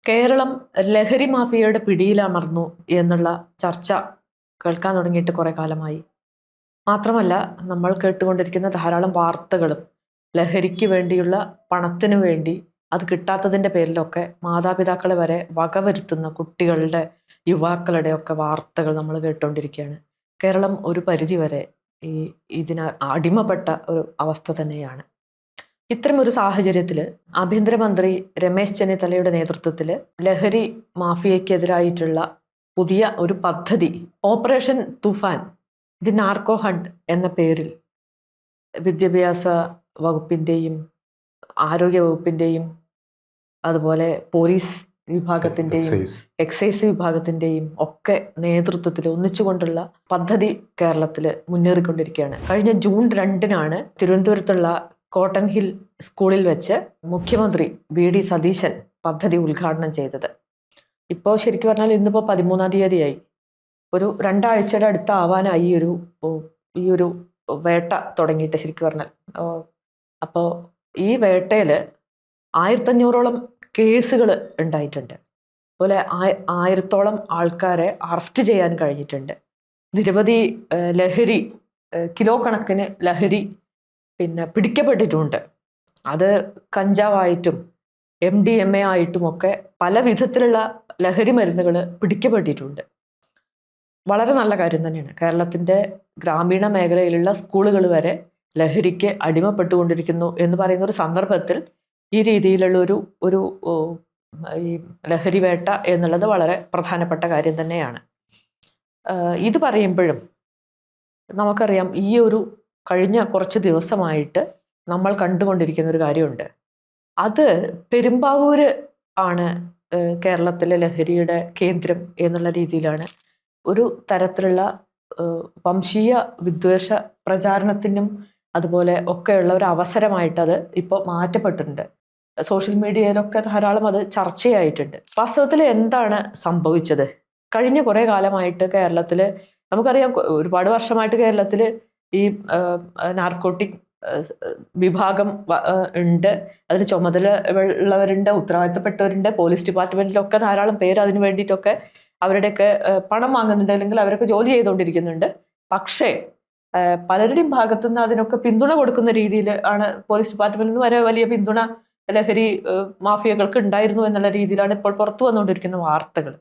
കേരളം ലഹരി മാഫിയയുടെ പിടിയിലമർന്നു എന്നുള്ള ചർച്ച കേൾക്കാൻ തുടങ്ങിയിട്ട് കുറെ കാലമായി. മാത്രമല്ല, നമ്മൾ കേട്ടുകൊണ്ടിരിക്കുന്ന ധാരാളം വാർത്തകളും ലഹരിക്ക് വേണ്ടിയുള്ള പണത്തിനു വേണ്ടി അത് കിട്ടാത്തതിൻ്റെ പേരിലൊക്കെ മാതാപിതാക്കളെ വരെ വകവരുത്തുന്ന കുട്ടികളുടെ, യുവാക്കളുടെ ഒക്കെ വാർത്തകൾ നമ്മൾ കേട്ടുകൊണ്ടിരിക്കുകയാണ്. കേരളം ഒരു പരിധിവരെ ഈ ഇതിന് അടിമപ്പെട്ട ഒരു അവസ്ഥ തന്നെയാണ്. ഇത്തരമൊരു സാഹചര്യത്തിൽ ആഭ്യന്തരമന്ത്രി രമേശ് ചെന്നിത്തലയുടെ നേതൃത്വത്തിൽ ലഹരി മാഫിയയ്ക്കെതിരായിട്ടുള്ള പുതിയ ഒരു പദ്ധതി operation Toofan, the narco hunt എന്ന പേരിൽ വിദ്യാഭ്യാസ വകുപ്പിൻ്റെയും ആരോഗ്യ വകുപ്പിൻ്റെയും അതുപോലെ പോലീസ് വിഭാഗത്തിൻ്റെയും എക്സൈസ് വിഭാഗത്തിൻ്റെയും ഒക്കെ നേതൃത്വത്തിൽ ഒന്നിച്ചുകൊണ്ടുള്ള പദ്ധതി കേരളത്തിൽ മുന്നേറിക്കൊണ്ടിരിക്കുകയാണ്. കഴിഞ്ഞ ജൂൺ 2-നാണ് തിരുവനന്തപുരത്തുള്ള കോട്ടൺ ഹിൽ സ്കൂളിൽ വെച്ച് മുഖ്യമന്ത്രി വി.ഡി. സതീശൻ പദ്ധതി ഉദ്ഘാടനം ചെയ്തത്. ഇപ്പോൾ ശരിക്കും പറഞ്ഞാൽ ഇന്നിപ്പോൾ 13-ാം തീയതിയായി. ഒരു 2 ആഴ്ചയുടെ അടുത്താവാനായി ഈ ഒരു വേട്ട തുടങ്ങിയിട്ട് ശരിക്കും പറഞ്ഞാൽ. അപ്പോൾ ഈ വേട്ടയിൽ 1500ഓളം കേസുകൾ ഉണ്ടായിട്ടുണ്ട്. അതുപോലെ 1000-ഓളം ആൾക്കാരെ അറസ്റ്റ് ചെയ്യാൻ കഴിഞ്ഞിട്ടുണ്ട്. നിരവധി ലഹരി, കിലോ കണക്കിന് ലഹരി പിടിക്കപ്പെട്ടിട്ടുണ്ട്. അത് കഞ്ചാവായിട്ടും MDMA ആയിട്ടുമൊക്കെ പല വിധത്തിലുള്ള ലഹരി മരുന്നുകൾ പിടിക്കപ്പെട്ടിട്ടുണ്ട്. വളരെ നല്ല കാര്യം തന്നെയാണ്. കേരളത്തിൻ്റെ ഗ്രാമീണ മേഖലയിലുള്ള സ്കൂളുകൾ വരെ ലഹരിക്ക് അടിമപ്പെട്ടുകൊണ്ടിരിക്കുന്നു എന്ന് പറയുന്ന ഒരു സന്ദർഭത്തിൽ ഈ രീതിയിലുള്ള ഒരു ഈ ലഹരി വേട്ട എന്നുള്ളത് വളരെ പ്രധാനപ്പെട്ട കാര്യം തന്നെയാണ്. ഇത് പറയുമ്പോഴും നമുക്കറിയാം, ഈ ഒരു കഴിഞ്ഞ കുറച്ച് ദിവസമായിട്ട് നമ്മൾ കണ്ടുകൊണ്ടിരിക്കുന്ന ഒരു കാര്യമുണ്ട്. അത് പെരുമ്പാവൂര് ആണ് കേരളത്തിലെ ലഹരിയുടെ കേന്ദ്രം എന്നുള്ള രീതിയിലാണ് ഒരു തരത്തിലുള്ള വംശീയ വിദ്വേഷ പ്രചാരണത്തിനും അതുപോലെ ഒക്കെയുള്ള ഒരു അവസരമായിട്ട് അത് ഇപ്പോൾ മാറ്റപ്പെട്ടിട്ടുണ്ട്. സോഷ്യൽ മീഡിയയിലൊക്കെ ധാരാളം അത് ചർച്ചയായിട്ടുണ്ട്. വാസ്തവത്തിൽ എന്താണ് സംഭവിച്ചത്? കഴിഞ്ഞ കുറേ കാലമായിട്ട് കേരളത്തിൽ നമുക്കറിയാം, ഒരുപാട് വർഷമായിട്ട് കേരളത്തിൽ ഈ നാർക്കോട്ടിക് വിഭാഗം ഉണ്ട്. അതിന് ചുമതല ഉള്ളവരുണ്ട്, ഉത്തരവാദിത്തപ്പെട്ടവരുണ്ട്. പോലീസ് ഡിപ്പാർട്ട്മെന്റിലൊക്കെ ധാരാളം പേര് അതിന് വേണ്ടിയിട്ടൊക്കെ അവരുടെയൊക്കെ പണം വാങ്ങുന്നുണ്ട്, അല്ലെങ്കിൽ അവരൊക്കെ ജോലി ചെയ്തുകൊണ്ടിരിക്കുന്നുണ്ട്. പക്ഷേ പലരുടെയും ഭാഗത്തുനിന്ന് അതിനൊക്കെ പിന്തുണ കൊടുക്കുന്ന രീതിയിൽ ആണ് പോലീസ് ഡിപ്പാർട്ട്മെന്റിൽ നിന്ന് വരെ വലിയ പിന്തുണ ലഹരി മാഫിയകൾക്ക് ഉണ്ടായിരുന്നു എന്നുള്ള രീതിയിലാണ് ഇപ്പോൾ പുറത്തു വന്നുകൊണ്ടിരിക്കുന്ന വാർത്തകൾ.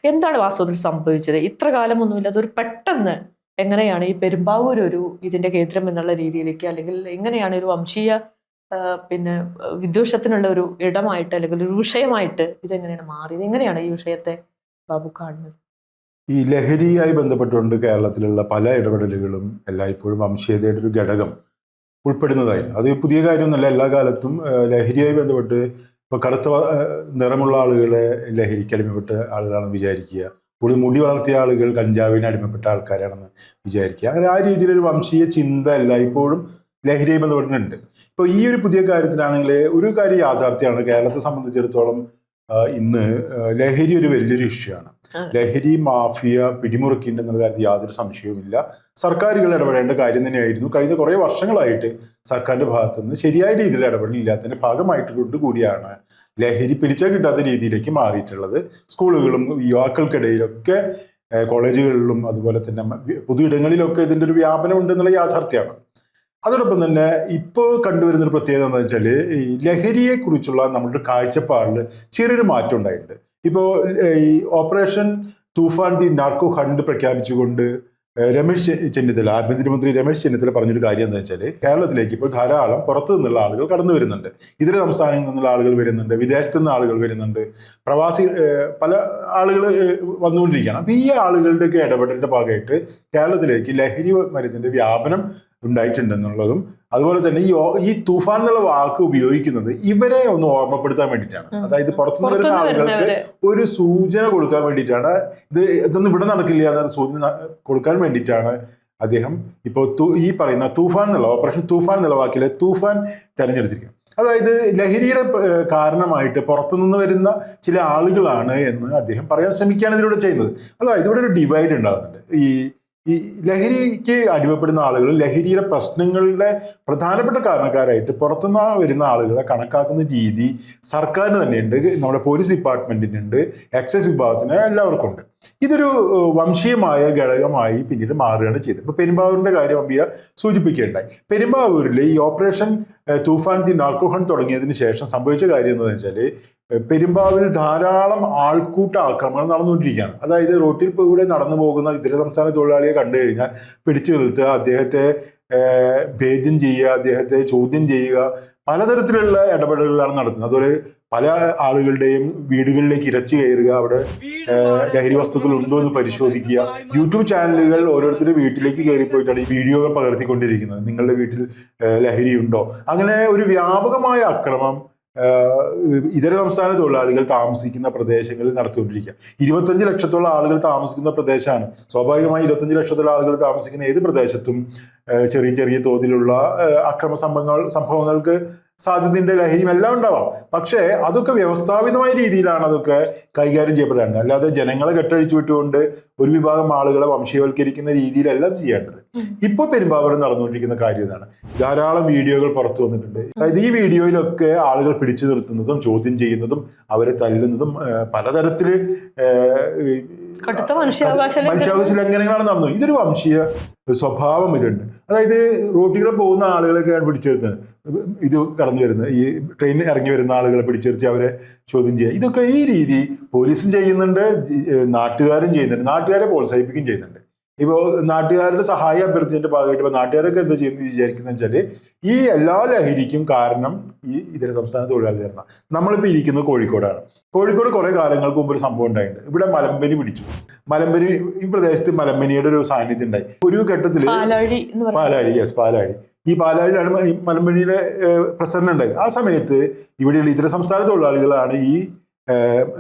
എന്താണ് വാസ്തവത്തിൽ സംഭവിച്ചത്? ഇത്ര കാലമൊന്നുമില്ല, അതൊരു പെട്ടെന്ന് എങ്ങനെയാണ് ഈ പെരുമ്പാവൂർ ഒരു ഇതിന്റെ കേന്ദ്രം എന്നുള്ള രീതിയിലേക്ക്, അല്ലെങ്കിൽ എങ്ങനെയാണ് ഒരു വംശീയ വിദ്വേഷത്തിനുള്ള ഒരു ഇടമായിട്ട് അല്ലെങ്കിൽ ഒരു വിഷയമായിട്ട് ഇതെങ്ങനെയാണ് മാറിയത്? എങ്ങനെയാണ് ഈ വിഷയത്തെ ബാബു കാണുന്നത്? ഈ ലഹരിയായി ബന്ധപ്പെട്ടുകൊണ്ട് കേരളത്തിലുള്ള പല ഇടപെടലുകളും എല്ലായ്പ്പോഴും വംശീയതയുടെ ഒരു ഘടകം ഉൾപ്പെടുന്നതായിരുന്നു. അത് പുതിയ കാര്യമൊന്നുമല്ല. എല്ലാ കാലത്തും ലഹരിയായി ബന്ധപ്പെട്ട് ഇപ്പോൾ കറുത്ത നിറമുള്ള ആളുകളെ ലഹരിക്ക് അടിമപ്പെട്ട ആളുകളാണെന്ന് വിചാരിക്കുക, കൂടുതൽ മുടി വളർത്തിയ ആളുകൾ കഞ്ചാവിന് അടിമപ്പെട്ട ആൾക്കാരാണെന്ന് വിചാരിക്കുക. അങ്ങനെ ആ രീതിയിലൊരു വംശീയ ചിന്ത എല്ലായ്പ്പോഴും ലഹരിയായി ബന്ധപ്പെട്ടിട്ടുണ്ട്. ഇപ്പോൾ ഈ ഒരു പുതിയ കാര്യത്തിലാണെങ്കിൽ ഒരു കാര്യം യാഥാർത്ഥ്യമാണ്. കേരളത്തെ സംബന്ധിച്ചിടത്തോളം ഇന്ന് ലഹരി ഒരു വലിയൊരു ഇഷ്യൂ ആണ്. ലഹരി മാഫിയ പിടിമുറുക്കിയിട്ടുണ്ടെന്നുള്ള കാര്യത്തിൽ യാതൊരു സംശയവുമില്ല. സർക്കാരുകൾ ഇടപെടേണ്ട കാര്യം തന്നെയായിരുന്നു. കഴിഞ്ഞ കുറേ വർഷങ്ങളായിട്ട് സർക്കാരിൻ്റെ ഭാഗത്തുനിന്ന് ശരിയായ രീതിയിൽ ഇടപെടലില്ലാത്തതിൻ്റെ ഭാഗമായിട്ട് കൂടിയാണ് ലഹരി പിടിച്ചാൽ കിട്ടാത്ത രീതിയിലേക്ക് മാറിയിട്ടുള്ളത്. സ്കൂളുകളും യുവാക്കൾക്കിടയിലൊക്കെ, കോളേജുകളിലും അതുപോലെ തന്നെ പൊതു ഇടങ്ങളിലൊക്കെ ഇതിൻ്റെ ഒരു വ്യാപനം ഉണ്ടെന്നുള്ള യാഥാർത്ഥ്യമാണ്. അതോടൊപ്പം തന്നെ ഇപ്പോൾ കണ്ടുവരുന്നൊരു പ്രത്യേകത എന്താണെന്ന് വെച്ചാൽ, ഈ ലഹരിയെക്കുറിച്ചുള്ള നമ്മുടെ കാഴ്ചപ്പാടിൽ ചെറിയൊരു മാറ്റം ഉണ്ടായിട്ടുണ്ട്. ഇപ്പോൾ ഈ operation Toofan the narco hunt പ്രഖ്യാപിച്ചുകൊണ്ട് രമേശ് ചെന്നിത്തല, ആഭ്യന്തരമന്ത്രി രമേശ് ചെന്നിത്തല പറഞ്ഞൊരു കാര്യം എന്താ വെച്ചാൽ, കേരളത്തിലേക്ക് ഇപ്പോൾ ധാരാളം പുറത്തു നിന്നുള്ള ആളുകൾ കടന്നു വരുന്നുണ്ട്. ഇതര സംസ്ഥാനങ്ങളിൽ നിന്നുള്ള ആളുകൾ വരുന്നുണ്ട്, വിദേശത്തു നിന്ന് ആളുകൾ വരുന്നുണ്ട്, പ്രവാസി പല ആളുകൾ വന്നുകൊണ്ടിരിക്കുകയാണ്. അപ്പോൾ ഈ ആളുകളുടെയൊക്കെ ഇടപെടലിൻ്റെ ഭാഗമായിട്ട് കേരളത്തിലേക്ക് ലഹരി മരുന്നിൻ്റെ വ്യാപനം ഉണ്ടായിട്ടുണ്ടെന്നുള്ളതും, അതുപോലെ തന്നെ ഈ തൂഫാൻ എന്നുള്ള വാക്ക് ഉപയോഗിക്കുന്നത് ഇവരെ ഒന്ന് ഓർമ്മപ്പെടുത്താൻ വേണ്ടിയിട്ടാണ്. അതായത് പുറത്തുനിന്ന് വരുന്ന ആളുകൾക്ക് ഒരു സൂചന കൊടുക്കാൻ വേണ്ടിയിട്ടാണ്. ഇതൊന്നും ഇവിടെ നടക്കില്ല എന്നൊരു സൂചന കൊടുക്കാൻ വേണ്ടിയിട്ടാണ് അദ്ദേഹം ഇപ്പോൾ ഈ പറയുന്ന തൂഫാൻ എന്നുള്ള ഓപ്പറേഷൻ തൂഫാൻ എന്നുള്ള വാക്കിലെ തൂഫാൻ തിരഞ്ഞെടുത്തിരിക്കുന്നത്. അതായത് ലഹരിയുടെ കാരണമായിട്ട് പുറത്തുനിന്ന് വരുന്ന ചില ആളുകളാണ് എന്ന് അദ്ദേഹം പറയാൻ ശ്രമിക്കുകയാണ് ഇതിലൂടെ ചെയ്യുന്നത്. അതായത് ഇവിടെ ഒരു ഡിവൈഡ് ഉണ്ടാകുന്നുണ്ട്. ഈ ഈ ലഹരിക്ക് അടിമപ്പെടുന്ന ആളുകൾ ലഹരിയുടെ പ്രശ്നങ്ങളുടെ പ്രധാനപ്പെട്ട കാരണക്കാരായിട്ട് പുറത്തുനിന്ന് വരുന്ന ആളുകളെ കണക്കാക്കുന്ന രീതി സർക്കാരിന് തന്നെയുണ്ട്, നമ്മുടെ പോലീസ് ഡിപ്പാർട്ട്മെന്റിനുണ്ട്, എക്സൈസ് വിഭാഗത്തിന് എല്ലാവർക്കും ഉണ്ട്. ഇതൊരു വംശീയമായ ഘടകമായി പിന്നീട് മാറുകയാണ് ചെയ്തത്. ഇപ്പോൾ പെരുമ്പാവൂരിൻ്റെ കാര്യം അമ്പിയ സൂചിപ്പിക്കുകയുണ്ടായി. പെരുമ്പാവൂരിൽ ഈ ഓപ്പറേഷൻ തൂഫാൻ ദി നാർക്കോഹൺ തുടങ്ങിയതിന് ശേഷം സംഭവിച്ച കാര്യം എന്താണെന്ന് വെച്ചാൽ പെരുമ്പാവൂരിൽ ധാരാളം ആൾക്കൂട്ട ആക്രമണം നടന്നുകൊണ്ടിരിക്കുകയാണ്. അതായത് റോട്ടിൽ കൂടെ നടന്നു പോകുന്ന ഇതര സംസ്ഥാന തൊഴിലാളിയെ കണ്ടു കഴിഞ്ഞാൽ പിടിച്ചു നിർത്തുക, അദ്ദേഹത്തെ ഭേദ്യം ചെയ്യുക, അദ്ദേഹത്തെ ചോദ്യം ചെയ്യുക, പലതരത്തിലുള്ള ഇടപെടലുകളാണ് നടത്തുന്നത്. അതുപോലെ പല ആളുകളുടെയും വീടുകളിലേക്ക് ഇരച്ചു കയറുക, അവിടെ ലഹരി വസ്തുക്കൾ ഉണ്ടോ എന്ന് പരിശോധിക്കുക. യൂട്യൂബ് ചാനലുകൾ ഓരോരുത്തരുടെ വീട്ടിലേക്ക് കയറിപ്പോയിട്ടാണ് ഈ വീഡിയോകൾ പകർത്തിക്കൊണ്ടിരിക്കുന്നത്. നിങ്ങളുടെ വീട്ടിൽ ലഹരി ഉണ്ടോ? അങ്ങനെ ഒരു വ്യാപകമായ അക്രമം ഇതര സംസ്ഥാന തൊഴിലാളികൾ താമസിക്കുന്ന പ്രദേശങ്ങളിൽ നടത്തിക്കൊണ്ടിരിക്കുക. 25 ലക്ഷത്തോളം ആളുകൾ താമസിക്കുന്ന പ്രദേശമാണ്. സ്വാഭാവികമായി 25 ലക്ഷത്തോളം ആളുകൾ താമസിക്കുന്ന ഏത് പ്രദേശത്തും ചെറിയ ചെറിയ തോതിലുള്ള അക്രമ സംഭവങ്ങൾക്ക് സാധ്യതയുടെ ലഹരിയും എല്ലാം ഉണ്ടാവാം. പക്ഷേ അതൊക്കെ വ്യവസ്ഥാപിതമായ രീതിയിലാണ് അതൊക്കെ കൈകാര്യം ചെയ്യപ്പെടേണ്ടത്. അല്ലാതെ ജനങ്ങളെ കെട്ടഴിച്ചു വിട്ടുകൊണ്ട് ഒരു വിഭാഗം ആളുകളെ വംശീയവൽക്കരിക്കുന്ന രീതിയിലല്ല ചെയ്യേണ്ടത്. ഇപ്പോൾ പെരുമ്പാവൂരിൽ നടന്നുകൊണ്ടിരിക്കുന്ന കാര്യം ഇതാണ്. ധാരാളം വീഡിയോകൾ പുറത്തു വന്നിട്ടുണ്ട്. അതായത് ഈ വീഡിയോയിലൊക്കെ ആളുകൾ പിടിച്ചു നിർത്തുന്നതും ചോദ്യം ചെയ്യുന്നതും അവരെ തല്ലുന്നതും പലതരത്തിൽ മനുഷ്യാവകാശ ലംഘനങ്ങളാണ് നടന്നത്. ഇതൊരു വംശീയ സ്വഭാവം ഇതുണ്ട്. അതായത് റോട്ടിലൂടെ പോകുന്ന ആളുകളൊക്കെയാണ് പിടിച്ചെടുത്തത്, ഇത് കടന്നു വരുന്നത്, ഈ ട്രെയിനിൽ ഇറങ്ങി വരുന്ന ആളുകളെ പിടിച്ചെടുത്തി അവരെ ചോദ്യം ചെയ്യുക. ഇതൊക്കെ ഈ രീതി പോലീസും ചെയ്യുന്നുണ്ട്, നാട്ടുകാരും ചെയ്യുന്നുണ്ട്, നാട്ടുകാരെ പ്രോത്സാഹിപ്പിക്കുകയും ചെയ്യുന്നുണ്ട്. ഇപ്പോൾ നാട്ടുകാരുടെ സഹായം അഭ്യർത്ഥിച്ചതിന്റെ ഭാഗമായിട്ട് ഇപ്പോൾ നാട്ടുകാരൊക്കെ എന്താ ചെയ്യുന്നത് വിചാരിക്കുന്നത് വെച്ചാൽ ഈ എല്ലാ ലഹരിക്കും കാരണം ഈ ഇതര സംസ്ഥാന തൊഴിലാളികളാണ്. നമ്മളിപ്പോൾ ഇരിക്കുന്നത് കോഴിക്കോടാണ്. കോഴിക്കോട് കുറെ കാലങ്ങൾക്ക് മുമ്പ് ഒരു സംഭവം ഉണ്ടായിട്ടുണ്ട്. ഇവിടെ മലമ്പനി പിടിച്ചു. മലമ്പനി, ഈ പ്രദേശത്ത് മലമ്പനിയുടെ ഒരു സാന്നിധ്യം ഉണ്ടായി. ഒരു ഘട്ടത്തിൽ പാലാഴി ഈ പാലാഴിയിലാണ് മലമ്പനിയുടെ പ്രസരണം ഉണ്ടായത്. ആ സമയത്ത് ഇവിടെയുള്ള ഇതര സംസ്ഥാന തൊഴിലാളികളാണ് ഈ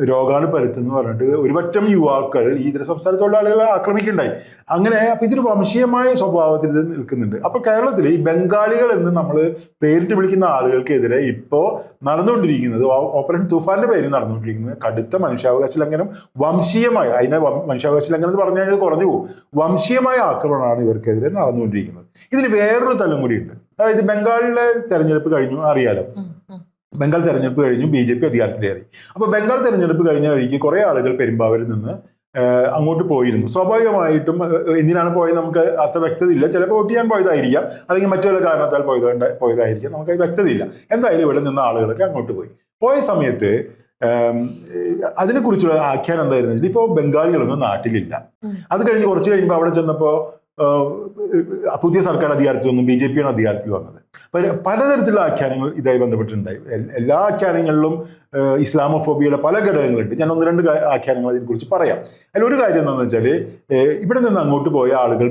രോഗാണു പരത്തുന്നു പറഞ്ഞിട്ട് ഒരുപറ്റം യുവാക്കൾ ഈ ഇതര സംസ്ഥാന തൊഴിലാളികളെ ആക്രമിക്കുന്നുണ്ടായി. അങ്ങനെ അപ്പൊ ഇതൊരു വംശീയമായ സ്വഭാവത്തിൽ ഇത് നിൽക്കുന്നുണ്ട്. അപ്പൊ കേരളത്തിൽ ഈ ബംഗാളികൾ എന്ന് നമ്മൾ പേരിട്ട് വിളിക്കുന്ന ആളുകൾക്കെതിരെ ഇപ്പോൾ നടന്നുകൊണ്ടിരിക്കുന്നത്, ഓപ്പറേഷൻ തൂഫാന്റെ പേരിൽ നടന്നുകൊണ്ടിരിക്കുന്നത് കടുത്ത മനുഷ്യാവകാശ ലംഘനം, വംശീയമായ, അതിനെ മനുഷ്യാവകാശ ലംഘനം എന്ന് പറഞ്ഞാൽ ഇത് കുറഞ്ഞു പോകും, വംശീയമായ ആക്രമണമാണ് ഇവർക്കെതിരെ നടന്നുകൊണ്ടിരിക്കുന്നത്. ഇതിന് വേറൊരു തലം കൂടിയുണ്ട്. അതായത് ബംഗാളിലെ തെരഞ്ഞെടുപ്പ് കഴിഞ്ഞു, അറിയാലോ, ബംഗാൾ തെരഞ്ഞെടുപ്പ് കഴിഞ്ഞു, BJP അധികാരത്തിലേറി. അപ്പോൾ ബംഗാൾ തെരഞ്ഞെടുപ്പ് കഴിഞ്ഞ വഴിക്ക് കുറേ ആളുകൾ പെരുമ്പാവൂരിൽ നിന്ന് അങ്ങോട്ട് പോയിരുന്നു. സ്വാഭാവികമായിട്ടും എന്തിനാണ് പോയത് നമുക്ക് അത്ര വ്യക്തതയില്ല. ചിലപ്പോൾ വോട്ട് ചെയ്യാൻ പോയതായിരിക്കാം, അല്ലെങ്കിൽ മറ്റു വല്ല കാരണത്താൽ പോയതായിരിക്കാം, നമുക്ക് വ്യക്തതയില്ല. എന്തായാലും ഇവിടെ നിന്ന് ആളുകളൊക്കെ അങ്ങോട്ട് പോയ സമയത്ത് അതിനെക്കുറിച്ചുള്ള ആഖ്യാനം എന്തായിരുന്നു വെച്ചാൽ ഇപ്പോൾ ബംഗാളികളൊന്നും നാട്ടിലില്ല. അത് കഴിഞ്ഞ് കുറച്ച് കഴിയുമ്പോൾ അവിടെ ചെന്നപ്പോൾ പുതിയ സർക്കാർ അധികാരത്തിൽ വന്നു, BJP ആണ് അധികാരത്തിൽ വന്നത്. പലതരത്തിലുള്ള ആഖ്യാനങ്ങൾ ഇതായി ബന്ധപ്പെട്ടിട്ടുണ്ടായി. എല്ലാ ആഖ്യാനങ്ങളിലും ഇസ്ലാമോഫോബിയയുടെ പല ഘടകങ്ങളുണ്ട്. ഞാൻ 1-2 ആഖ്യാനങ്ങൾ അതിനെക്കുറിച്ച് പറയാം. അതിലൊരു കാര്യം എന്താണെന്ന് വെച്ചാൽ ഇവിടെ നിന്ന് അങ്ങോട്ട് പോയ ആളുകൾ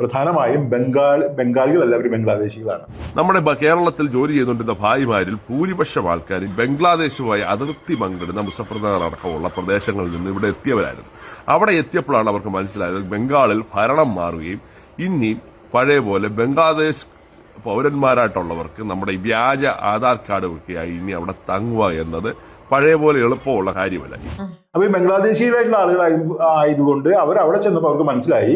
പ്രധാനമായും ബംഗാളികളല്ല, അവർ ബംഗ്ലാദേശികളാണ്. നമ്മുടെ കേരളത്തിൽ ജോലി ചെയ്തുകൊണ്ടിരുന്ന ഭായിമാരിൽ ഭൂരിപക്ഷം ആൾക്കാരും ബംഗ്ലാദേശുമായി അതിർത്തി പങ്കിടുന്ന മുസഫർനഗർ അടക്കമുള്ള പ്രദേശങ്ങളിൽ നിന്ന് ഇവിടെ എത്തിയവരായിരുന്നു. അവിടെ എത്തിയപ്പോഴാണ് അവർക്ക് മനസ്സിലായത് ബംഗാളിൽ ഭരണം മാറുകയും ഇനി പഴയ പോലെ ബംഗ്ലാദേശ് പൗരന്മാരായിട്ടുള്ളവർക്ക് നമ്മുടെ ഈ വ്യാജ ആധാർ കാർഡ് ഒക്കെയായി ഇനി അവിടെ തങ്ങുക എന്നത് പഴയ പോലെ എളുപ്പമുള്ള കാര്യമല്ല. അപ്പൊ ഈ ബംഗ്ലാദേശികളായിട്ടുള്ള ആളുകൾ ആയതുകൊണ്ട് അവർ അവിടെ ചെന്നപ്പോൾ അവർക്ക് മനസ്സിലായി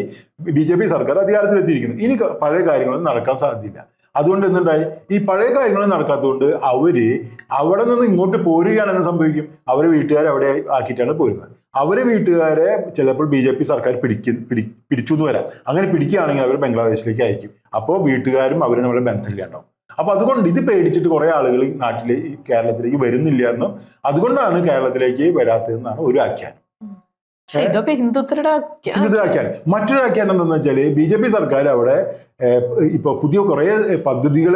BJP സർക്കാർ അധികാരത്തിലെത്തിയിരിക്കുന്നു, ഇനി പഴയ കാര്യങ്ങളൊന്നും നടക്കാൻ സാധ്യതയില്ല. അതുകൊണ്ട് എന്തുണ്ടായി, ഈ പഴയ കാര്യങ്ങൾ നടക്കാത്തതുകൊണ്ട് അവര് അവിടെ നിന്ന് ഇങ്ങോട്ട് പോരുകയാണെന്ന് സംഭവിക്കും. അവരെ വീട്ടുകാരെ അവിടെ ആക്കിയിട്ടാണ് പോരുന്നത്. അവരെ വീട്ടുകാരെ ചിലപ്പോൾ BJP സർക്കാർ പിടിച്ചു എന്ന് വരാം. അങ്ങനെ പിടിക്കുകയാണെങ്കിൽ അവർ ബംഗ്ലാദേശിലേക്ക് അയക്കും. അപ്പോൾ വീട്ടുകാരും അവര് നമ്മളെ ബന്ധമില്ലാണ്ടാവും. അപ്പൊ അതുകൊണ്ട് ഇത് പേടിച്ചിട്ട് കുറെ ആളുകൾ കേരളത്തിലേക്ക് വരുന്നില്ല എന്നും അതുകൊണ്ടാണ് കേരളത്തിലേക്ക് വരാത്തതെന്നാണ് ഒരു ആഖ്യാനം. ഇതൊക്കെ ഹിന്ദുത്വരുടെ ആഖ്യാനം. മറ്റൊരു ആഖ്യാനം എന്താണെന്ന് വെച്ചാൽ BJP സർക്കാർ അവിടെ ഇപ്പൊ പുതിയ കുറെ പദ്ധതികൾ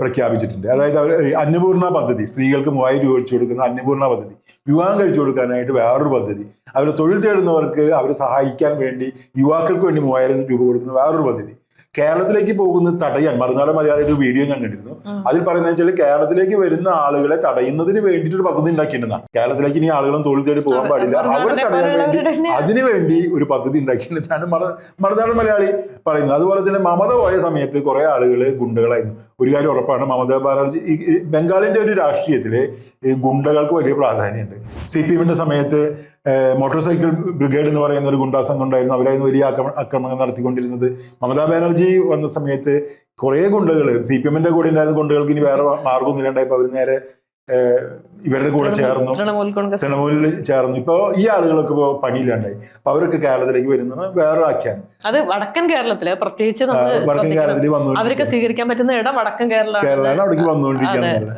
പ്രഖ്യാപിച്ചിട്ടുണ്ട്. അതായത് അവർ അന്നപൂർണ പദ്ധതി, സ്ത്രീകൾക്ക് 3000 രൂപ വെച്ച് കൊടുക്കുന്ന അന്നപൂർണ പദ്ധതി, വിവാഹം കഴിച്ചു കൊടുക്കാനായിട്ട് വേറൊരു പദ്ധതി, അവർ തൊഴിൽ തേടുന്നവർക്ക് അവരെ സഹായിക്കാൻ വേണ്ടി യുവാക്കൾക്ക് വേണ്ടി 3000 രൂപ കൊടുക്കുന്ന വേറൊരു പദ്ധതി, കേരളത്തിലേക്ക് പോകുന്നത് തടയാൻ മറുനാടൻ മലയാളിയുടെ ഒരു വീഡിയോ ഞാൻ കണ്ടിരുന്നു. അതിൽ പറയുന്നത് വെച്ചാൽ കേരളത്തിലേക്ക് വരുന്ന ആളുകളെ തടയുന്നതിന് വേണ്ടിയിട്ട് ഒരു പദ്ധതി ഉണ്ടാക്കിയിട്ടുണ്ടെന്നാണ്. കേരളത്തിലേക്ക് ഇനി ആളുകളും തൊഴിൽ തേടി പോകാൻ പാടില്ല, അവരെ തടയാൻ വേണ്ടി അതിനുവേണ്ടി ഒരു പദ്ധതി ഉണ്ടാക്കിയിട്ടുണ്ടെന്നാണ് മറുനാടൻ മലയാളി പറയുന്നത്. അതുപോലെ തന്നെ മമത പോയ സമയത്ത് കുറെ ആളുകൾ ഗുണ്ടകളായിരുന്നു. ഒരു കാര്യം ഉറപ്പാണ്, മമതാ ബാനർജി ബംഗാളിന്റെ ഒരു രാഷ്ട്രീയത്തില് ഗുണ്ടകൾക്ക് വലിയ പ്രാധാന്യമുണ്ട്. CPM സമയത്ത് മോട്ടോർ സൈക്കിൾ ബ്രിഗേഡ് എന്ന് പറയുന്ന ഒരു ഗുണ്ടാ സംഘം ഉണ്ടായിരുന്നു. അവരായിരുന്നു വലിയ ആക്രമണം നടത്തിക്കൊണ്ടിരുന്നത്. മമതാ ബാനർജി വന്ന സമയത്ത് കുറെ ഗുണ്ടകൾ CPM കൂടെ ഉണ്ടായിരുന്ന ഗുണ്ടകൾക്ക് ഇനി വേറെ മാർഗമൊന്നും ഇല്ലാണ്ടായപ്പോൾ അവർ നേരെ ഇവരുടെ കൂടെ ചേർന്നു, തൃണമൂലിൽ ചേർന്നു. ഇപ്പൊ ഈ ആളുകളൊക്കെ ഇപ്പോ പണിയില്ലാണ്ടായി. അപ്പൊ അവരൊക്കെ കേരളത്തിലേക്ക് വരുന്നത് വേറെ ആക്കിയാണ്. അത് വടക്കൻ കേരളത്തില് പ്രത്യേകിച്ച് വടക്കൻ കേരളത്തിൽ വന്നു അവർക്ക് സ്വീകരിക്കാൻ പറ്റുന്ന ഇടം വടക്കൻ കേരളമാണ് അവിടേക്ക് വന്നുകൊണ്ടിരിക്കുകയാണ്.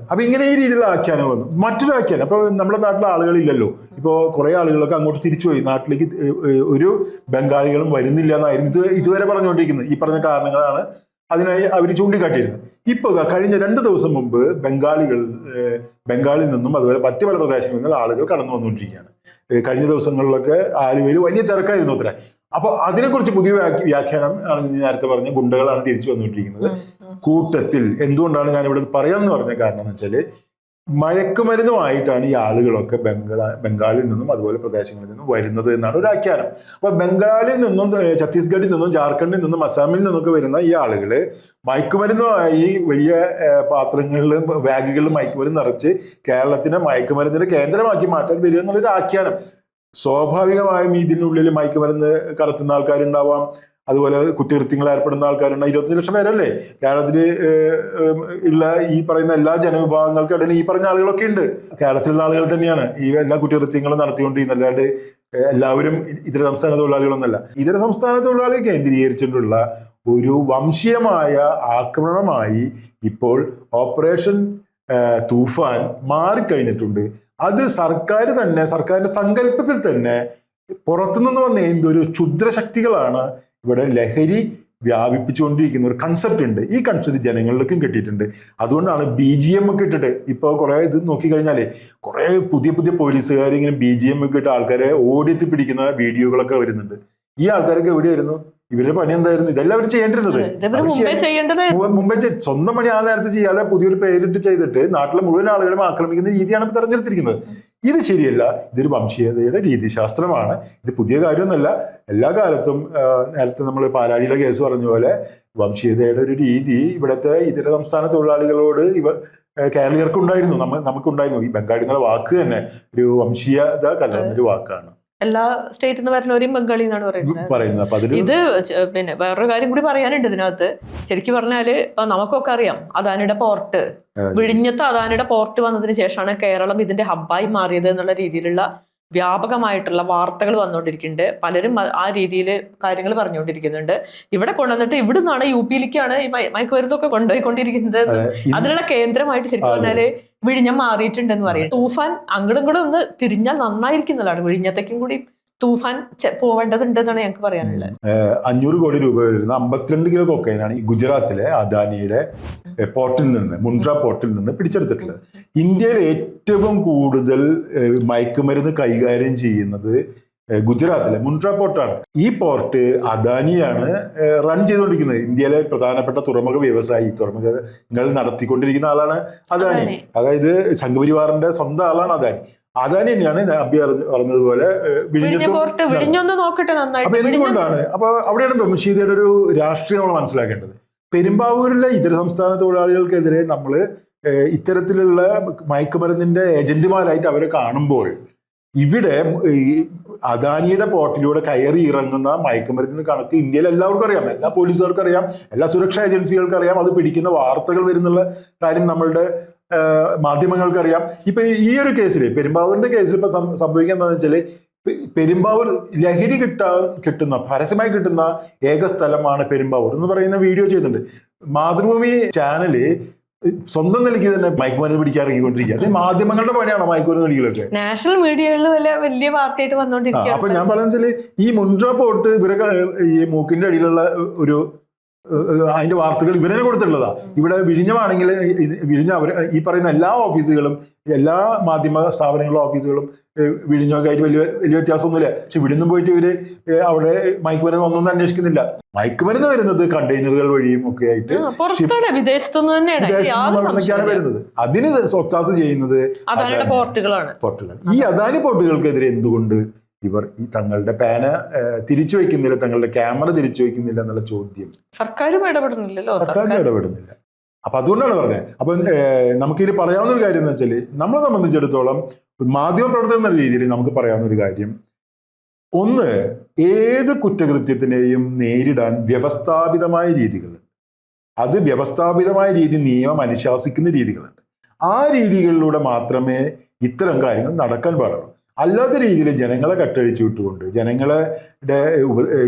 അപ്പൊ ഇങ്ങനെ ഈ രീതിയിലുള്ള ആഖ്യാനം വന്നു. മറ്റൊരു ആഖ്യാനം, അപ്പൊ നമ്മുടെ നാട്ടിലെ ആളുകളില്ലല്ലോ, ഇപ്പോ കുറെ ആളുകളൊക്കെ അങ്ങോട്ട് തിരിച്ചുപോയി. നാട്ടിലേക്ക് ഒരു ബംഗാളികളും വരുന്നില്ല എന്നായിരുന്നു ഇതുവരെ പറഞ്ഞുകൊണ്ടിരിക്കുന്നത്. ഈ പറഞ്ഞ കാരണങ്ങളാണ് അതിനായി അവർ ചൂണ്ടിക്കാട്ടിയിരുന്നത്. ഇപ്പോൾ കഴിഞ്ഞ 2 ദിവസം മുമ്പ് ബംഗാളിൽ നിന്നും അതുപോലെ മറ്റു പല പ്രദേശങ്ങളിൽ നിന്നും ആളുകൾ കടന്നു വന്നുകൊണ്ടിരിക്കുകയാണ്. കഴിഞ്ഞ ദിവസങ്ങളിലൊക്കെ ആലുവയിൽ വലിയ തിരക്കായിരുന്നു അത്ര. അപ്പൊ അതിനെക്കുറിച്ച് പുതിയ വ്യാഖ്യാനം ആണ് നേരത്തെ പറഞ്ഞ ഗുണ്ടകളാണ് തിരിച്ചു വന്നുകൊണ്ടിരിക്കുന്നത്. കൂട്ടത്തിൽ എന്തുകൊണ്ടാണ് ഞാൻ ഇവിടെ പറയാമെന്ന് പറഞ്ഞ കാരണം എന്ന് വെച്ചാല് മയക്കുമരുന്നുമായിട്ടാണ് ഈ ആളുകളൊക്കെ ബംഗാളിൽ നിന്നും അതുപോലെ പ്രദേശങ്ങളിൽ നിന്നും വരുന്നത് എന്നാണ് ഒരു ആഖ്യാനം. അപ്പൊ ബംഗാളിൽ നിന്നും ഛത്തീസ്ഗഡിൽ നിന്നും ജാർഖണ്ഡിൽ നിന്നും അസാമിൽ നിന്നൊക്കെ വരുന്ന ഈ ആളുകള് മയക്കുമരുന്നുമായി വലിയ പാത്രങ്ങളിലും ബാഗുകളിലും മയക്കുമരുന്ന് നിറച്ച് കേരളത്തിനെ മയക്കുമരുന്നിന്റെ കേന്ദ്രമാക്കി മാറ്റാൻ വരിക എന്നുള്ളൊരു ആഖ്യാനം. സ്വാഭാവികമായും ഇതിനുള്ളിൽ മയക്കുമരുന്ന് കടത്തുന്ന ആൾക്കാരുണ്ടാവാം, അതുപോലെ കുറ്റകൃത്യങ്ങൾ ഏർപ്പെടുന്ന ആൾക്കാരുണ്ട്. 25 ലക്ഷം പേരല്ലേ കേരളത്തിൽ ഉള്ള ഈ പറയുന്ന എല്ലാ ജനവിഭാഗങ്ങൾക്കിടയിൽ ഈ പറഞ്ഞ ആളുകളൊക്കെ ഉണ്ട്. കേരളത്തിലുള്ള ആളുകൾ തന്നെയാണ് ഈ എല്ലാ കുറ്റകൃത്യങ്ങളും നടത്തിക്കൊണ്ടിരിക്കുന്നത്. അല്ലാണ്ട് എല്ലാവരും ഇതര സംസ്ഥാന തൊഴിലാളികളൊന്നല്ല. ഇതര സംസ്ഥാന തൊഴിലാളി കേന്ദ്രീകരിച്ചിട്ടുള്ള ഒരു വംശീയമായ ആക്രമണമായി ഇപ്പോൾ ഓപ്പറേഷൻ തൂഫാൻ മാറിക്കഴിഞ്ഞിട്ടുണ്ട്. അത് സർക്കാരിന്റെ സങ്കല്പത്തിൽ തന്നെ പുറത്തുനിന്ന് വന്ന എന്തൊരു ക്ഷുദ്രശക്തികളാണ് ഇവിടെ ലഹരി വ്യാപിപ്പിച്ചുകൊണ്ടിരിക്കുന്ന ഒരു കൺസെപ്റ്റ് ഉണ്ട്. ഈ കൺസെപ്റ്റ് ജനങ്ങളിലേക്കും കിട്ടിയിട്ടുണ്ട്. അതുകൊണ്ടാണ് BGM ഒക്കെ ഇട്ടിട്ട് ഇപ്പോൾ കുറെ ഇത് നോക്കിക്കഴിഞ്ഞാലേ കുറെ പുതിയ പോലീസുകാർ ഇങ്ങനെ BGM ഒക്കെ ഇട്ട് ആൾക്കാരെ ഓടിയെത്തി പിടിക്കുന്ന വീഡിയോകളൊക്കെ വരുന്നുണ്ട്. ഈ ആൾക്കാരൊക്കെ എവിടെയായിരുന്നു? ഇവരുടെ പണി എന്തായിരുന്നു? ഇതെല്ലാം അവർ ചെയ്യേണ്ടിരുന്നത്. മുമ്പേ സ്വന്തം പണി ആ നേരത്തെ ചെയ്യാതെ പുതിയൊരു പേരിട്ട് ചെയ്തിട്ട് നാട്ടിലെ മുഴുവൻ ആളുകളെ ആക്രമിക്കുന്ന രീതിയാണ് ഇപ്പോൾ തെരഞ്ഞെടുത്തിരിക്കുന്നത്. ഇത് ശരിയല്ല. ഇതൊരു വംശീയതയുടെ രീതിശാസ്ത്രമാണ്. ഇത് പുതിയ കാര്യമൊന്നുമല്ല. എല്ലാ കാലത്തും നേരത്തെ നമ്മൾ പാലാഴിയിലെ കേസ് പറഞ്ഞ പോലെ വംശീയതയുടെ ഒരു രീതി ഇവിടുത്തെ ഇതര സംസ്ഥാന തൊഴിലാളികളോട് കേരളീയർക്കുണ്ടായിരുന്നു, നമുക്കുണ്ടായിരുന്നു. ഈ ബംഗാളി എന്നുള്ള വാക്ക് തന്നെ ഒരു വംശീയത കലർന്നൊരു വാക്കാണ്. എല്ലാ സ്റ്റേറ്റിൽ നിന്ന് വരുന്നവരെയും ബംഗാളി എന്നാണ് പറയുന്നത്. ഇത് പിന്നെ വേറൊരു കാര്യം കൂടി പറയാനുണ്ട് ഇതിനകത്ത്. ശരിക്കും പറഞ്ഞാല് ഇപ്പൊ നമുക്കൊക്കെ അറിയാം അദാനിയുടെ പോർട്ട്, വിഴിഞ്ഞത്ത് അദാനിയുടെ പോർട്ട് വന്നതിന് ശേഷമാണ് കേരളം ഇതിന്റെ ഹബ്ബായി മാറിയത് എന്നുള്ള രീതിയിലുള്ള വ്യാപകമായിട്ടുള്ള വാർത്തകൾ വന്നുകൊണ്ടിരിക്കുന്നുണ്ട്. പലരും ആ രീതിയിൽ കാര്യങ്ങൾ പറഞ്ഞുകൊണ്ടിരിക്കുന്നുണ്ട്. ഇവിടെ കൊണ്ടുവന്നിട്ട് ഇവിടെ നിന്നാണ് UP-യിലേക്കാണ് ഈ മയക്കുമരുന്നൊക്കെ കൊണ്ടുപോയിക്കൊണ്ടിരിക്കുന്നത്. അതിനുള്ള കേന്ദ്രമായിട്ട് ശരിക്കും പറഞ്ഞാല് വിഴിഞ്ഞം മാറിയിട്ടുണ്ടെന്ന് പറയും. തൂഫാൻ അങ്ങോട്ടും കൂടെ ഒന്ന് തിരിഞ്ഞാൽ നന്നായിരിക്കുന്നതാണ്. വിഴിഞ്ഞത്തേക്കും കൂടി തൂഫാൻ പോവേണ്ടതുണ്ടെന്നാണ് ഞങ്ങൾക്ക് പറയാനുള്ളത്. 500 കോടി രൂപ വരുന്ന 52 കിലോ കൊക്കൈനാണ് ഈ ഗുജറാത്തിലെ അദാനിയുടെ പോർട്ടിൽ നിന്ന്, മുണ്ട്ര പോർട്ടിൽ നിന്ന് പിടിച്ചെടുത്തിട്ടുള്ളത്. ഇന്ത്യയിൽ ഏറ്റവും കൂടുതൽ മയക്കുമരുന്ന് കൈകാര്യം ചെയ്യുന്നത് ഗുജറാത്തിലെ മുണ്ട്ര പോർട്ടാണ്. ഈ പോർട്ട് അദാനിയാണ് റൺ ചെയ്തുകൊണ്ടിരിക്കുന്നത്. ഇന്ത്യയിലെ പ്രധാനപ്പെട്ട തുറമുഖ വ്യവസായി, തുറമുഖങ്ങൾ നടത്തിക്കൊണ്ടിരിക്കുന്ന ആളാണ് അദാനി. അതായത് സംഘപരിവാറിന്റെ സ്വന്തം ആളാണ് അദാനി. അദാനി തന്നെയാണ് അബി പറഞ്ഞതുപോലെ അപ്പൊ എന്തുകൊണ്ടാണ് അപ്പൊ അവിടെയാണ് വംശീയതയുടെ ഒരു രാഷ്ട്രീയം നമ്മൾ മനസ്സിലാക്കേണ്ടത്. പെരുമ്പാവൂരിലെ ഇതര സംസ്ഥാന തൊഴിലാളികൾക്കെതിരെ നമ്മൾ ഇത്തരത്തിലുള്ള മയക്കുമരുന്നിന്റെ ഏജന്റുമാരായിട്ട് അവരെ കാണുമ്പോൾ ഇവിടെ അദാനിയുടെ പോർട്ടിലൂടെ കയറി ഇറങ്ങുന്ന മയക്കുമരുന്നിന്റെ കണക്ക് ഇന്ത്യയിൽ എല്ലാവർക്കും അറിയാം, എല്ലാ പോലീസുകാർക്കും അറിയാം, എല്ലാ സുരക്ഷാ ഏജൻസികൾക്കും അറിയാം. അത് പിടിക്കുന്ന വാർത്തകൾ വരുന്നുള്ള കാര്യം നമ്മളുടെ മാധ്യമങ്ങൾക്കറിയാം. ഇപ്പൊ ഈ ഒരു കേസിൽ, പെരുമ്പാവൂരിന്റെ കേസിൽ ഇപ്പൊ സംഭവിക്കുക എന്താണെന്ന് വെച്ചാല് പെരുമ്പാവൂർ ലഹരി കിട്ടുന്ന പരസ്യമായി കിട്ടുന്ന ഏക സ്ഥലമാണ് പെരുമ്പാവൂർ എന്ന് പറയുന്ന വീഡിയോ ചെയ്യുന്നുണ്ട്. മാതൃഭൂമി ചാനല് സ്വന്തം നിലയ്ക്ക് തന്നെ മയക്കുമരുന്ന് പിടിക്കാൻ ഇറങ്ങിക്കൊണ്ടിരിക്കുക. അത് മാധ്യമങ്ങളുടെ പണിയാണോ മയക്കുമരുന്ന് പിടിക്കലൊക്കെ? നാഷണൽ മീഡിയകളിൽ വലിയ വാർത്തയായിട്ട് വന്നോണ്ടിരിക്കുക. അപ്പൊ ഞാൻ പറയുന്നത് വെച്ചാല് ഈ മുണ്ട്ര പോർട്ട് ഇവരൊക്കെ ഈ മൂക്കിന്റെ അടിയിലുള്ള ഒരു അതിന്റെ വാർത്തകൾ ഇവരെ കൊടുത്തിട്ടുള്ളതാ. ഇവിടെ വിഴിഞ്ഞമാണെങ്കിൽ വിഴിഞ്ഞ അവർ ഈ പറയുന്ന എല്ലാ ഓഫീസുകളും എല്ലാ മാധ്യമ സ്ഥാപനങ്ങളും ഓഫീസുകളും വിഴിഞ്ഞൊക്കെ ആയിട്ട് വലിയ വലിയ വ്യത്യാസമൊന്നുമില്ല. പക്ഷെ ഇവിടുന്ന് പോയിട്ട് ഇവര് അവിടെ മയക്കുമരുന്ന് ഒന്നും അന്വേഷിക്കുന്നില്ല. മയക്കുമരുന്ന് വരുന്നത് കണ്ടെയ്നറുകൾ വഴിയും ഒക്കെ ആയിട്ട് വിദേശത്തുനിന്നൊക്കെയാണ് വരുന്നത്. അതിന് സ്വത്താസ് ചെയ്യുന്നത് പോർട്ടുകളാണ്. ഈ അദാനി പോർട്ടുകൾക്കെതിരെ എന്തുകൊണ്ട് ഇവർ ഈ തങ്ങളുടെ പാന തിരിച്ചു വയ്ക്കുന്നില്ല, തങ്ങളുടെ ക്യാമറ തിരിച്ചു വയ്ക്കുന്നില്ല എന്നുള്ള ചോദ്യം സർക്കാരും ഇടപെടുന്നില്ലല്ലോ. സർക്കാരും ഇടപെടുന്നില്ല. അപ്പൊ അതുകൊണ്ടാണ് പറഞ്ഞത്. അപ്പൊ നമുക്കിതിൽ പറയാവുന്ന ഒരു കാര്യം എന്ന് വെച്ചാൽ, നമ്മളെ സംബന്ധിച്ചിടത്തോളം മാധ്യമ പ്രവർത്തനം എന്ന രീതിയിൽ നമുക്ക് പറയാവുന്ന ഒരു കാര്യം, ഒന്ന്, ഏത് കുറ്റകൃത്യത്തിനെയും നേരിടാൻ വ്യവസ്ഥാപിതമായ രീതികളുണ്ട്. അത് വ്യവസ്ഥാപിതമായ രീതി നിയമം അനുശാസിക്കുന്ന രീതികളുണ്ട്. ആ രീതികളിലൂടെ മാത്രമേ ഇത്തരം കാര്യങ്ങൾ നടക്കാൻ പാടുള്ളൂ. അല്ലാത്ത രീതിയിൽ ജനങ്ങളെ കട്ടഴിച്ചു വിട്ടുകൊണ്ട് ജനങ്ങളെ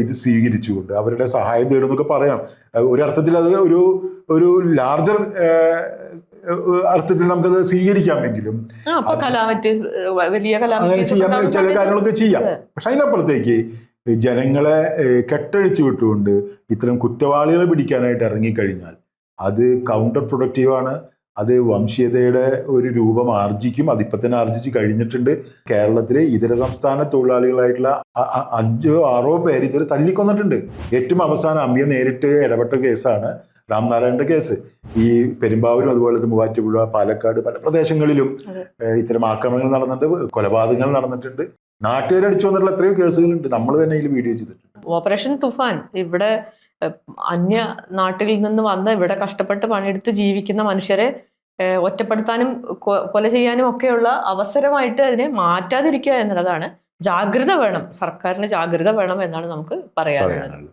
ഇത് സ്വീകരിച്ചുകൊണ്ട് അവരുടെ സഹായം തേടുന്നൊക്കെ പറയാം. ഒരർത്ഥത്തിൽ അത് ഒരു ലാർജർ അർത്ഥത്തിൽ നമുക്കത് സ്വീകരിക്കാമെങ്കിലും അങ്ങനെ ചെയ്യാൻ ചില കാര്യങ്ങളൊക്കെ ചെയ്യാം. പക്ഷെ അതിനപ്പുറത്തേക്ക് ജനങ്ങളെ കെട്ടഴിച്ചു വിട്ടുകൊണ്ട് ഇത്തരം കുറ്റവാളികളെ പിടിക്കാനായിട്ട് ഇറങ്ങിക്കഴിഞ്ഞാൽ അത് കൗണ്ടർ പ്രൊഡക്റ്റീവാണ്. അത് വംശീയതയുടെ ഒരു രൂപം ആർജിക്കും. അതിപ്പോൾ തന്നെ ആർജിച്ച് കഴിഞ്ഞിട്ടുണ്ട്. കേരളത്തിലെ ഇതര സംസ്ഥാന തൊഴിലാളികളായിട്ടുള്ള 5-6 പേര് ഇതുവരെ തല്ലിക്കൊന്നിട്ടുണ്ട്. ഏറ്റവും അവസാനം അമ്മിയെ നേരിട്ട് ഇടപെട്ട കേസാണ് രാംനാരായണന്റെ കേസ്. ഈ പെരുമ്പാവൂരും അതുപോലെ മൂവാറ്റുപുഴ, പാലക്കാട് പല പ്രദേശങ്ങളിലും ഇത്തരം ആക്രമണങ്ങൾ നടന്നിട്ടുണ്ട്, കൊലപാതകങ്ങൾ നടന്നിട്ടുണ്ട്. നാട്ടുകാരടിച്ചു വന്നിട്ടുള്ള എത്രയോ കേസുകളുണ്ട്. നമ്മൾ തന്നെ ഇതിൽ വീഡിയോ ചെയ്തിട്ടുണ്ട്. ഓപ്പറേഷൻ തുഫാൻ ഇവിടെ അന്യ നാട്ടിൽ നിന്ന് വന്ന് ഇവിടെ കഷ്ടപ്പെട്ട് പണിയെടുത്ത് ജീവിക്കുന്ന മനുഷ്യരെ ഒറ്റപ്പെടുത്താനും കൊല ചെയ്യാനും ഒക്കെയുള്ള അവസരമായിട്ട് അതിനെ മാറ്റാതിരിക്കുക എന്നുള്ളതാണ്. ജാഗ്രത വേണം, സർക്കാരിന് ജാഗ്രത വേണം എന്നാണ് നമുക്ക് പറയാനുള്ളത്.